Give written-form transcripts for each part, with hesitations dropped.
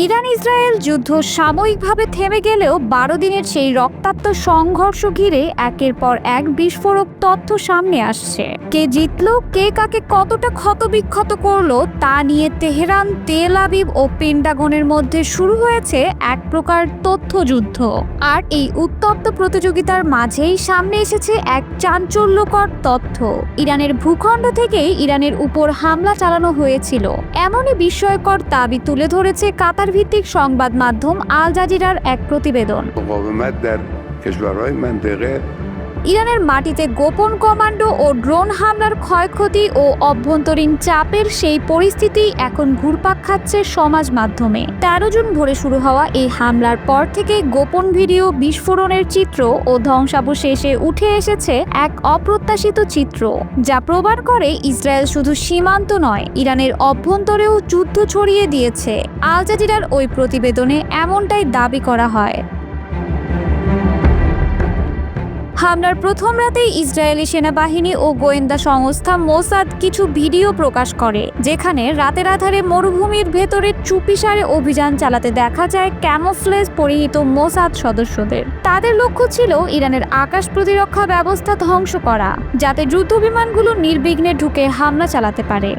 Iran Israel যুদ্ধ সাময়িকভাবে থেমে গেলেও 12 দিনের সেই রক্তাক্ত সংঘর্ষ ঘিরে একের পর এক বিস্ফোরক তথ্য সামনে আসছে। কে জিতলো, কে কাকে কতটা ক্ষতবিক্ষত করলো তা নিয়ে তেহরান, তেল আবিব ও পেন্টাগনের মধ্যে শুরু হয়েছে এক প্রকার তথ্যযুদ্ধ। আর এই উত্তপ্ত প্রতিযোগিতার মাঝেই সামনে এসেছে এক চাঞ্চল্যকর তথ্য। ইরানের ভূখণ্ড থেকেই ইরানের উপর হামলা চালানো হয়েছিল, এমনই বিস্ময়কর দাবি তুলে ধরেছে কাতার ভিত্তিক সংবাদ মাধ্যম আল জাজিরার এক প্রতিবেদন। ইরানের মাটিতে গোপন কমান্ডো ও ড্রোন হামলার ক্ষয়ক্ষতি ও অভ্যন্তরীণ চাপের সেই পরিস্থিতি এখন ঘুরপাক খাচ্ছে সমাজ মাধ্যমে। 13 জুন ভোরে শুরু হওয়া এই হামলার পর থেকে গোপন ভিডিও, বিস্ফোরণের চিত্র ও ধ্বংসাবশেষে উঠে এসেছে এক অপ্রত্যাশিত চিত্র, যা প্রমাণ করে ইসরায়েল শুধু সীমান্ত নয়, ইরানের অভ্যন্তরেও যুদ্ধ ছড়িয়ে দিয়েছে। আল জাজিরার ওই প্রতিবেদনে এমনটাই দাবি করা হয়। হামলার প্রথম রাতেই ইসরায়েলি সেনাবাহিনী ও গোয়েন্দা সংস্থা মোসাদ কিছু ভিডিও প্রকাশ করে, যেখানে রাতের আধারে মরুভূমির ভেতরে চুপিসারে অভিযান চালাতে দেখা যায় ক্যামোফ্লেজ পরিহিত মোসাদ সদস্যদের। তাদের লক্ষ্য ছিল ইরানের আকাশ প্রতিরক্ষা ব্যবস্থা ধ্বংস করা, যাতে যুদ্ধবিমানগুলো নির্বিঘ্নে ঢুকে হামলা চালাতে পারে।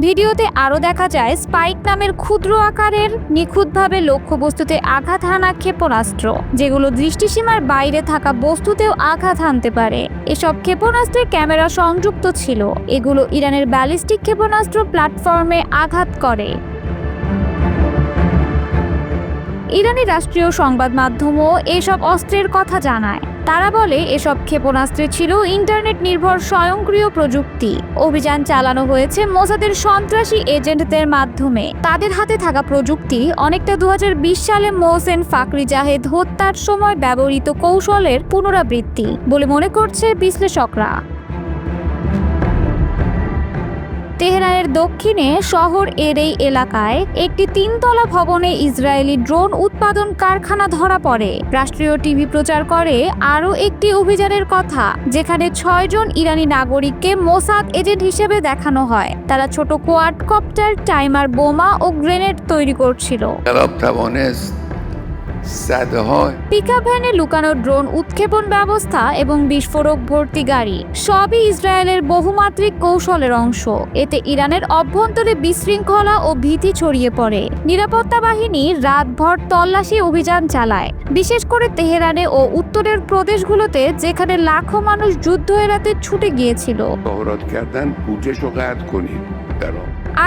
ভিডিওতে আরও দেখা যায় স্পাইক নামের ক্ষুদ্র আকারের নিখুঁতভাবে লক্ষ্যবস্তুতে আঘাত হানা ক্ষেপণাস্ত্র, যেগুলো দৃষ্টিসীমার বাইরে থাকা বস্তুতেও আঘাত হানতে পারে। এসব ক্ষেপণাস্ত্রে ক্যামেরা সংযুক্ত ছিল, এগুলো ইরানের ব্যালিস্টিক ক্ষেপণাস্ত্র প্ল্যাটফর্মে আঘাত করে। ইরানি রাষ্ট্রীয় সংবাদ মাধ্যমও এসব অস্ত্রের কথা জানায়। তারা বলে এসব ক্ষেপণাস্ত্রে ছিল ইন্টারনেট নির্ভর স্বয়ংক্রিয় প্রযুক্তি। অভিযান চালানো হয়েছে মোসাদের সন্ত্রাসী এজেন্টদের মাধ্যমে। তাদের হাতে থাকা প্রযুক্তি অনেকটা 2020 সালে মোহসেন ফাকরি জাহেদ হত্যার সময় ব্যবহৃত কৌশলের পুনরাবৃত্তি বলে মনে করছে বিশ্লেষকরা। তেহরানের দক্ষিণে শহর এর এই এলাকায় একটি 3 তলা ভবনে ইসরায়েলি ড্রোন উৎপাদন কারখানা ধরা পড়ে। রাষ্ট্রীয় টিভি প্রচার করে আরও একটি অভিযানের কথা, যেখানে 6 জন ইরানি নাগরিককে মোসাদ এজেন্ট হিসেবে দেখানো হয়। তারা ছোট কোয়াডকপ্টার, টাইমার বোমা ও গ্রেনেড তৈরি করছিল। পিকআপ ভ্যানে লুকানো ড্রোন উৎক্ষেপণ ব্যবস্থা এবং বিস্ফোরক ভর্তি গাড়ি সবই ইসরায়েলের বহুমাত্রিক কৌশলের অংশ। এতে ইরানের অভ্যন্তরে বিশৃঙ্খলা ও ভীতি ছড়িয়ে পড়ে। নিরাপত্তা বাহিনী রাতভর তল্লাশি অভিযান চালায়, বিশেষ করে তেহরানে ও উত্তরের প্রদেশগুলোতে, যেখানে লাখো মানুষ যুদ্ধ এড়াতে ছুটে গিয়েছিল।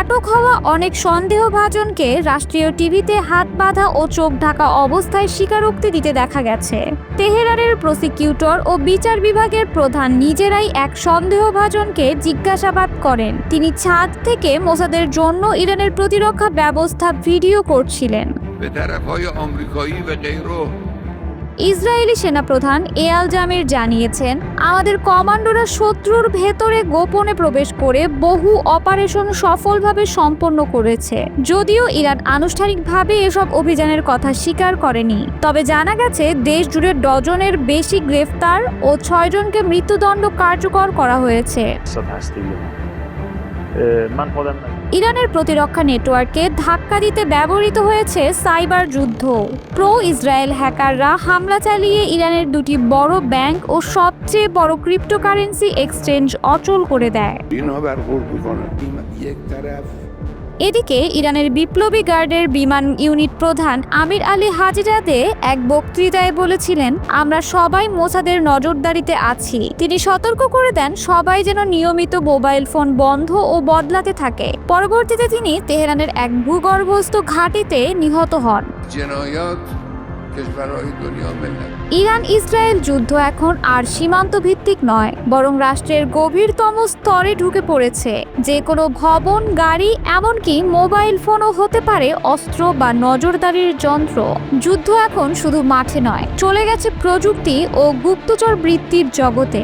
আটক হওয়া অনেক সন্দেহভাজনকে রাষ্ট্রীয় টিভিতে হাত বাঁধা ও চোখ ঢাকা অবস্থায় স্বীকারোক্তি দিতে দেখা গেছে। তেহরানের প্রসিকিউটর ও বিচার বিভাগের প্রধান নিজেরাই এক সন্দেহভাজনকে জিজ্ঞাসাবাদ করেন। তিনি ছাদ থেকে মোসাদের জন্য ইরানের প্রতিরক্ষা ব্যবস্থা ভিডিও করছিলেন। ইসরায়েলি সেনাপ্রধান এয়াল জামির জানিয়েছেন, আমাদের কমান্ডোরা শত্রুর ভেতরে গোপনে প্রবেশ করে বহু অপারেশন সফলভাবে সম্পন্ন করেছে। যদিও ইরান আনুষ্ঠানিকভাবে এসব অভিযানের কথা স্বীকার করেনি, তবে জানা গেছে দেশ জুড়ে ডজনের বেশি গ্রেফতার ও 6 জনকে মৃত্যুদণ্ড কার্যকর করা হয়েছে। ইরানের প্রতিরক্ষা নেটওয়ার্কে ধাক্কা দিতে ব্যবহৃত হয়েছে সাইবার যুদ্ধ। প্রো ইসরায়েল হ্যাকাররা হামলা চালিয়ে ইরানের 2টি বড় ব্যাংক ও সবচেয়ে বড় ক্রিপ্টোকারেন্সি এক্সচেঞ্জ অচল করে দেয়। এদিকে ইরানের বিপ্লবী গার্ডের বিমান ইউনিট প্রধান আমির আলী হাজিজাদে এক বক্তৃতায় বলেছিলেন, আমরা সবাই মোসাদের নজরদারিতে আছি। তিনি সতর্ক করে দেন সবাই যেন নিয়মিত মোবাইল ফোন বন্ধ ও বদলাতে থাকে। পরবর্তীতে তিনি তেহরানের এক ভূগর্ভস্থ ঘাঁটিতে নিহত হন। ইরান ইসরায়েল যুদ্ধ এখন আর সীমান্ত ভিত্তিক নয়, বরং রাষ্ট্রের গভীরতম স্তরে ঢুকে পড়েছে। যে কোনো ভবন, গাড়ি, এমনকি মোবাইল ফোনও হতে পারে অস্ত্র বা নজরদারির যন্ত্র। যুদ্ধ এখন শুধু মাঠে নয়, চলে গেছে প্রযুক্তি ও গুপ্তচর বৃত্তির জগতে।